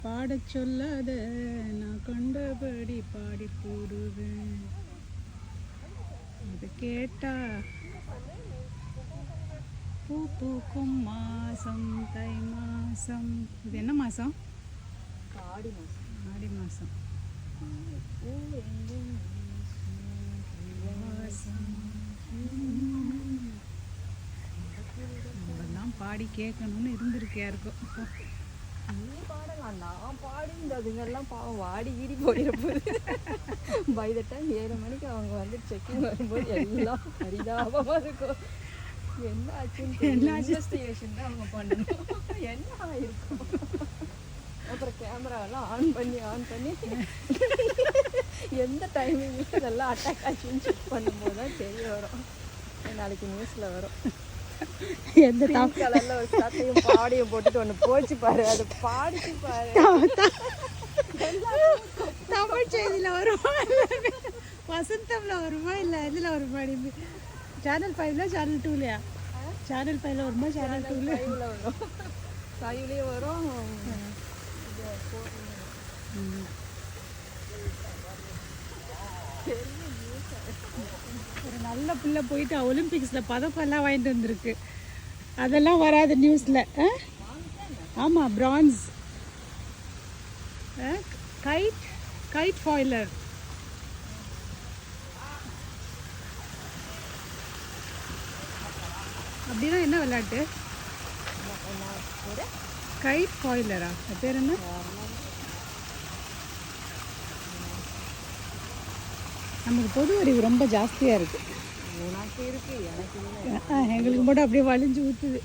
பாடச் சொல்லாத நான் கொண்டபடி பாடி போடுவேன். இது கேட்டா பூ பூக்கும் மாசம் தை மாசம். இது என்ன மாசம்? ஆடி மாசம். ஆடி மாசம். இதெல்லாம் பாடி கேட்கணும்னு இருந்திருக்கு யாருக்கும். நீ பாடலாம், நான் பாடி இந்த அதுங்கெல்லாம் பாவம் வாடி ஈடி போயிடப்போகுது. பை த டைம் 7 மணிக்கு அவங்க வந்து செக்கிங் வரும்போது எல்லாம் பரிதாபமாக இருக்கும். என்ன ஆச்சுன்னு இன்வெஸ்டிகேஷன் தான் அவங்க பண்ணணும். என்ன ஆயிருக்கும்? அப்புறம் கேமராவெல்லாம் ஆன் பண்ணி எந்த டைமிங் இதெல்லாம் அட்டாக் ஆச்சுன்னு செக் பண்ணும்போது தான் தெரிய வரும். நாளைக்கு நியூஸில் வரும். எந்த கலர்ல ஒரு சட்டையும் பாடியும் போட்டுட்டு ஒன்று போச்சு பாரு, அது பாடிச்சு பாரு. தமிழ் செய்தியில் வருமா, வசந்தம்ல வருமா, இல்லை இதில் வருமா? சேனல் 5ல சேனல் 2லயா? சேனல் 5ல வருமா, சேனல் 2ல வரும். 5லயும் வரும். ஒரு நல்ல பிள்ளை போயிட்டு ஒலிம்பிக்ஸில் பதக்கெல்லாம் வாங்கிட்டு வந்திருக்கு. அதெல்லாம் வராது நியூஸில். ஆமாம், பிரான்ஸ். கைட் ஃபாயிலர். அப்படின்னா என்ன விளையாட்டு? கைட் ஃபாயிலரா? அது பேர் என்ன? நமக்கு பொது அறிவு ரொம்ப ஜாஸ்தியாக இருக்குது. உனக்கு இருக்கு, எனக்கு இல்லை. எங்களுக்கு மட்டும் அப்படியே வலிஞ்சு ஊற்றுது.